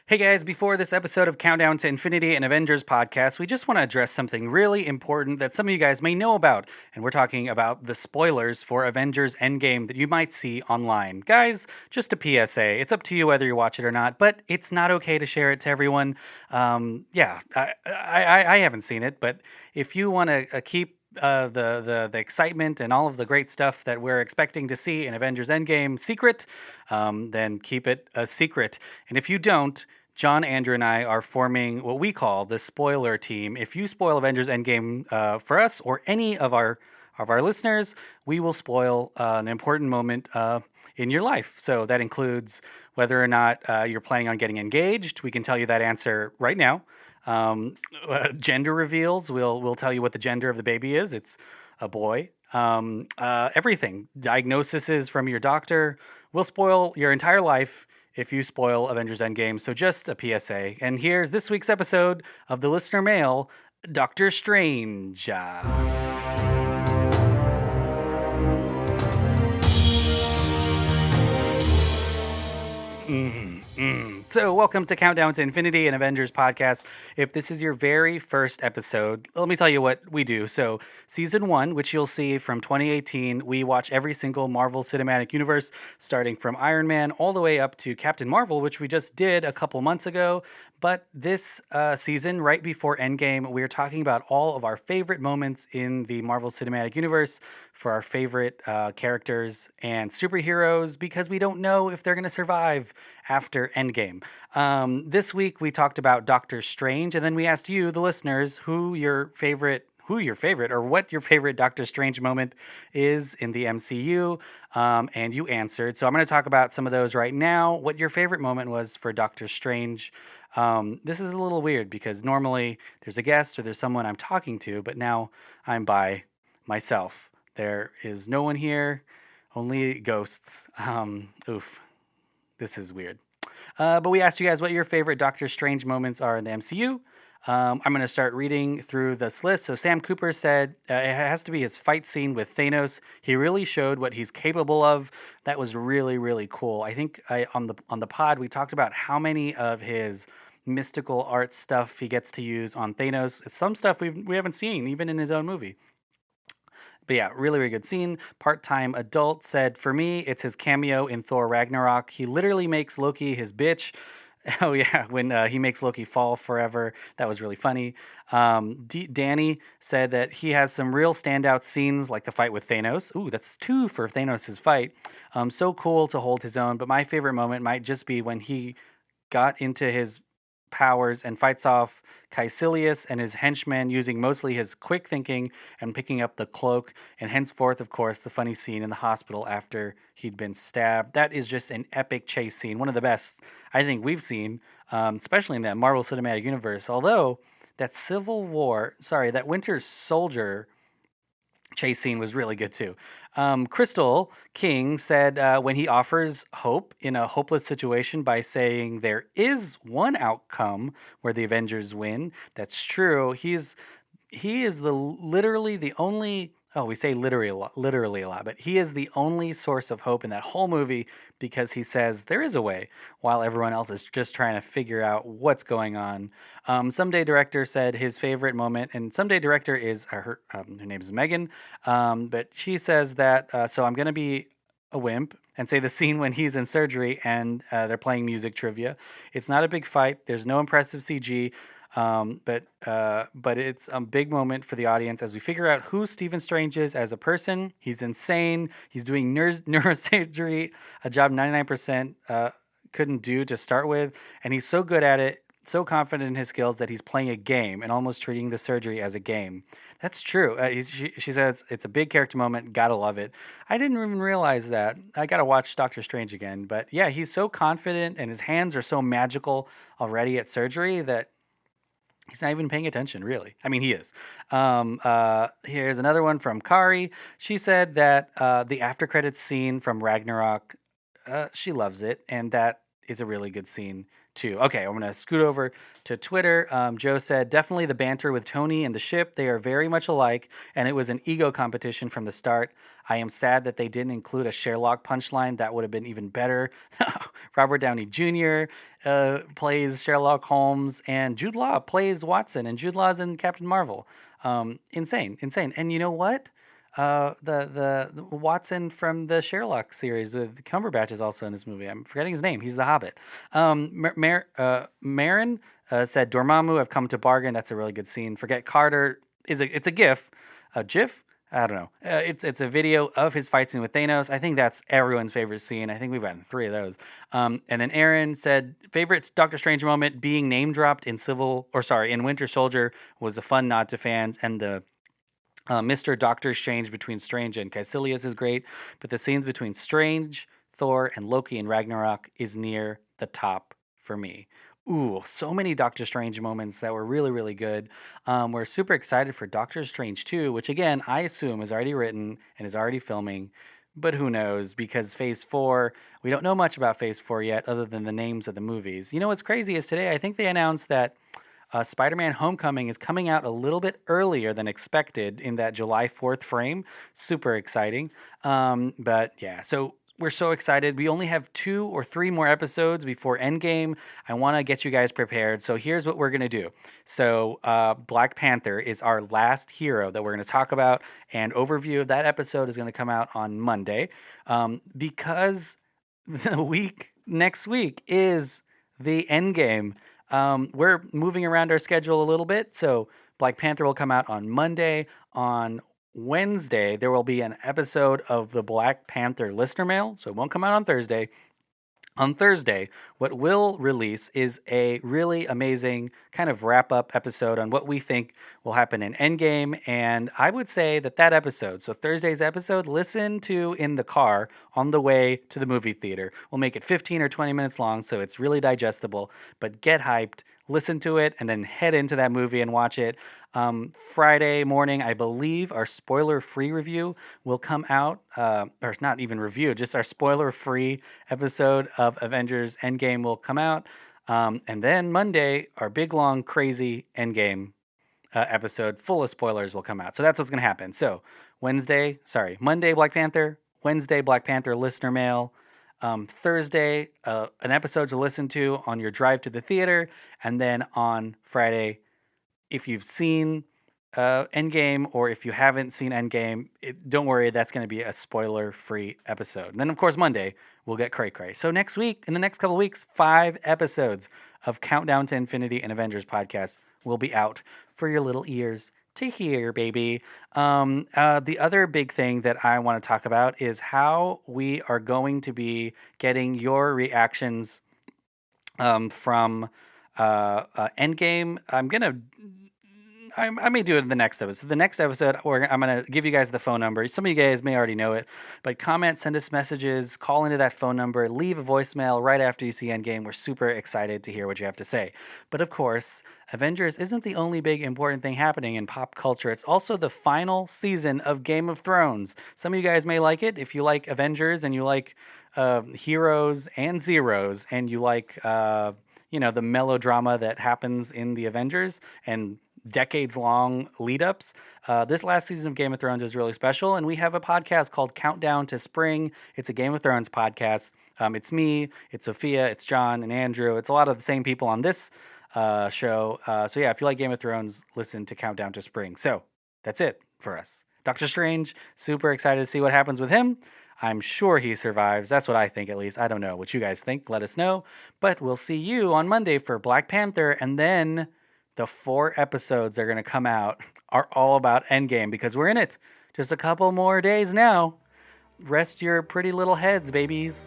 Hey guys, before this episode of Countdown to Infinity and Avengers podcast, we just want to address something really important that some of you guys may know about. And we're talking about the spoilers for Avengers Endgame that you might see online. Guys, just a PSA. It's up to you whether you watch it or not, but it's not okay to share it to everyone. I haven't seen it, but if you want to keep the excitement and all of the great stuff that we're expecting to see in Avengers Endgame secret, then keep it a secret. And if you don't, John, Andrew, and I are forming what we call the spoiler team. If you spoil Avengers Endgame for us or any of our listeners, we will spoil an important moment in your life. So that includes whether or not you're planning on getting engaged. We can tell you that answer right now. Gender reveals. We'll tell you what the gender of the baby is. It's a boy. Everything. Diagnoses from your doctor. We'll spoil your entire life if you spoil Avengers Endgame. So just a PSA. And here's this week's episode of the listener mail, Dr. Strange. So, welcome to Countdown to Infinity and Avengers podcast. If this is your very first episode, let me tell you what we do. So, season 1, which you'll see from 2018, we watch every single Marvel Cinematic Universe, starting from Iron Man all the way up to Captain Marvel, which we just did a couple months ago. But this season, right before Endgame, we're talking about all of our favorite moments in the Marvel Cinematic Universe for our favorite characters and superheroes because we don't know if they're going to survive after Endgame. This week, we talked about Doctor Strange, and then we asked you, the listeners, who your favorite or what your favorite Doctor Strange moment is in the MCU, and you answered. So I'm going to talk about some of those right now, what your favorite moment was for Doctor Strange. This is a little weird because normally there's a guest or there's someone I'm talking to, but now I'm by myself. There is no one here, only ghosts. Oof, this is weird. But we asked you guys what your favorite Doctor Strange moments are in the MCU. I'm going to start reading through this list. So Sam Cooper said it has to be his fight scene with Thanos. He really showed what he's capable of. That was really, really cool. I think on the pod we talked about how many of his mystical art stuff he gets to use on Thanos. It's some stuff we haven't seen even in his own movie. But yeah, really, really good scene. Part-time adult said, for me, it's his cameo in Thor Ragnarok. He literally makes Loki his bitch. Oh yeah, when he makes Loki fall forever. That was really funny. Danny said that he has some real standout scenes like the fight with Thanos. Ooh, that's 2 for Thanos' fight. So cool to hold his own. But my favorite moment might just be when he got into his powers and fights off Caecilius and his henchmen using mostly his quick thinking and picking up the cloak. And henceforth, of course, the funny scene in the hospital after he'd been stabbed. That is just an epic chase scene. One of the best I think we've seen, especially in that Marvel Cinematic Universe. Although that that Winter Soldier chase scene was really good too. Crystal King said when he offers hope in a hopeless situation by saying there is one outcome where the Avengers win. That's true. He is literally the only. Oh, we say literally a lot, but he is the only source of hope in that whole movie because he says there is a way while everyone else is just trying to figure out what's going on. Someday Director said his favorite moment, and Someday Director is her name is Megan, but she says that, so I'm going to be a wimp and say the scene when he's in surgery and they're playing music trivia. It's not a big fight. There's no impressive CG. But it's a big moment for the audience as we figure out who Stephen Strange is as a person. He's insane. He's doing neurosurgery, a job 99% couldn't do to start with, and he's so good at it, so confident in his skills that he's playing a game and almost treating the surgery as a game. That's true. She says it's a big character moment. Gotta love it. I didn't even realize that. I gotta watch Doctor Strange again. But yeah, he's so confident and his hands are so magical already at surgery that he's not even paying attention, really. I mean, he is. Here's another one from Kari. She said that the after credits scene from Ragnarok, she loves it, and that is a really good scene too. Okay, I'm gonna scoot over to Twitter. Joe said definitely the banter with Tony and the ship. They are very much alike, and it was an ego competition from the start. I am sad that they didn't include a Sherlock punchline. That would have been even better. Robert Downey Jr. Plays Sherlock Holmes, and Jude Law plays Watson, and Jude Law's in Captain Marvel. Insane. And you know what? The Watson from the Sherlock series with Cumberbatch is also in this movie. I'm forgetting his name. He's the Hobbit. Marin said Dormammu, I've come to bargain. That's a really good scene. Forget Carter it's a GIF, a GIF. I don't know. It's a video of his fight scene with Thanos. I think that's everyone's favorite scene. I think we've gotten 3 of those. And then Aaron said favorite Doctor Strange moment being name dropped in Winter Soldier was a fun nod to fans, and the Mr. Doctor Strange between Strange and Caecilius is great, but the scenes between Strange, Thor, and Loki in Ragnarok is near the top for me. Ooh, so many Doctor Strange moments that were really, really good. We're super excited for Doctor Strange 2, which again, I assume is already written and is already filming, but who knows? Because Phase 4, we don't know much about Phase 4 yet other than the names of the movies. You know what's crazy is today, I think they announced that Spider-Man Homecoming is coming out a little bit earlier than expected in that July 4th frame. Super exciting. But yeah, so we're so excited. We only have 2 or 3 more episodes before Endgame. I want to get you guys prepared. So here's what we're going to do. So Black Panther is our last hero that we're going to talk about, and overview of that episode is going to come out on Monday. Because next week is the Endgame. We're moving around our schedule a little bit. So Black Panther will come out on Monday. On Wednesday, there will be an episode of the Black Panther listener mail. So it won't come out on Thursday. On Thursday, what we'll release is a really amazing kind of wrap-up episode on what we think will happen in Endgame. And I would say that episode, so Thursday's episode, listen to in the car on the way to the movie theater. We'll make it 15 or 20 minutes long, so it's really digestible. But get hyped, listen to it, and then head into that movie and watch it. Friday morning, I believe, our spoiler-free review will come out, or not even review, just our spoiler-free episode of Avengers Endgame will come out. And then Monday, our big, long, crazy Endgame episode full of spoilers will come out. So that's what's going to happen. So Monday, Black Panther. Wednesday, Black Panther listener mail. Thursday, an episode to listen to on your drive to the theater. And then on Friday, if you've seen Endgame or if you haven't seen Endgame, don't worry, that's going to be a spoiler-free episode. And then, of course, Monday, we'll get cray-cray. So next week, in the next couple of weeks, 5 episodes of Countdown to Infinity and Avengers podcast will be out for your little ears to hear, baby. The other big thing that I want to talk about is how we are going to be getting your reactions from Endgame. I may do it in the next episode. So the next episode, I'm going to give you guys the phone number. Some of you guys may already know it, but comment, send us messages, call into that phone number, leave a voicemail right after you see Endgame. We're super excited to hear what you have to say. But of course, Avengers isn't the only big important thing happening in pop culture. It's also the final season of Game of Thrones. Some of you guys may like it. If you like Avengers and you like heroes and zeros, and you like the melodrama that happens in the Avengers and decades-long lead-ups. This last season of Game of Thrones is really special, and we have a podcast called Countdown to Spring. It's a Game of Thrones podcast. It's me, it's Sophia, it's John, and Andrew. It's a lot of the same people on this show. So yeah, if you like Game of Thrones, listen to Countdown to Spring. So that's it for us. Doctor Strange, super excited to see what happens with him. I'm sure he survives. That's what I think, at least. I don't know what you guys think. Let us know. But we'll see you on Monday for Black Panther, and then the 4 episodes that are going to come out are all about Endgame because we're in it. Just a couple more days now. Rest your pretty little heads, babies.